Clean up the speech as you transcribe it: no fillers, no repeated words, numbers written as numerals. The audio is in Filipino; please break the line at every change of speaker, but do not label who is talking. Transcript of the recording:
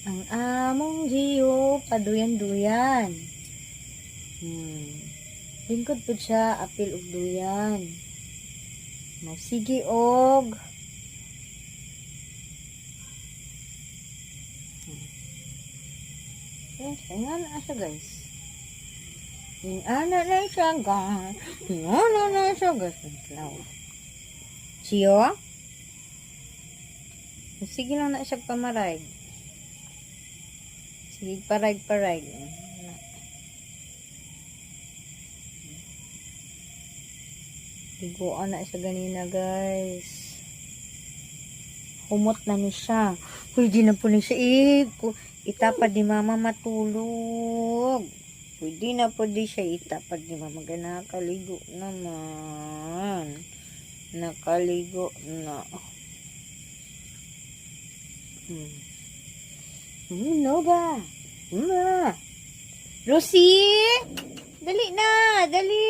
Ang among Gio, paduyan-duyan. Lingkod po siya, apil og duyan. Magsige og. Nga na siya guys. Ana na siya guys. Ana na siya guys. Gio? Sige lang na siya pamarag. Sige, parag-parag. Liguan na siya ganina, guys. Humot na ni siya. Pwede na po ni siya. Itapad ni mama matulog. Pwede na po di siya itapad ni mama. Nakaligo naman. Nakaligo na. Noga. Rosie! Dali na! Dali!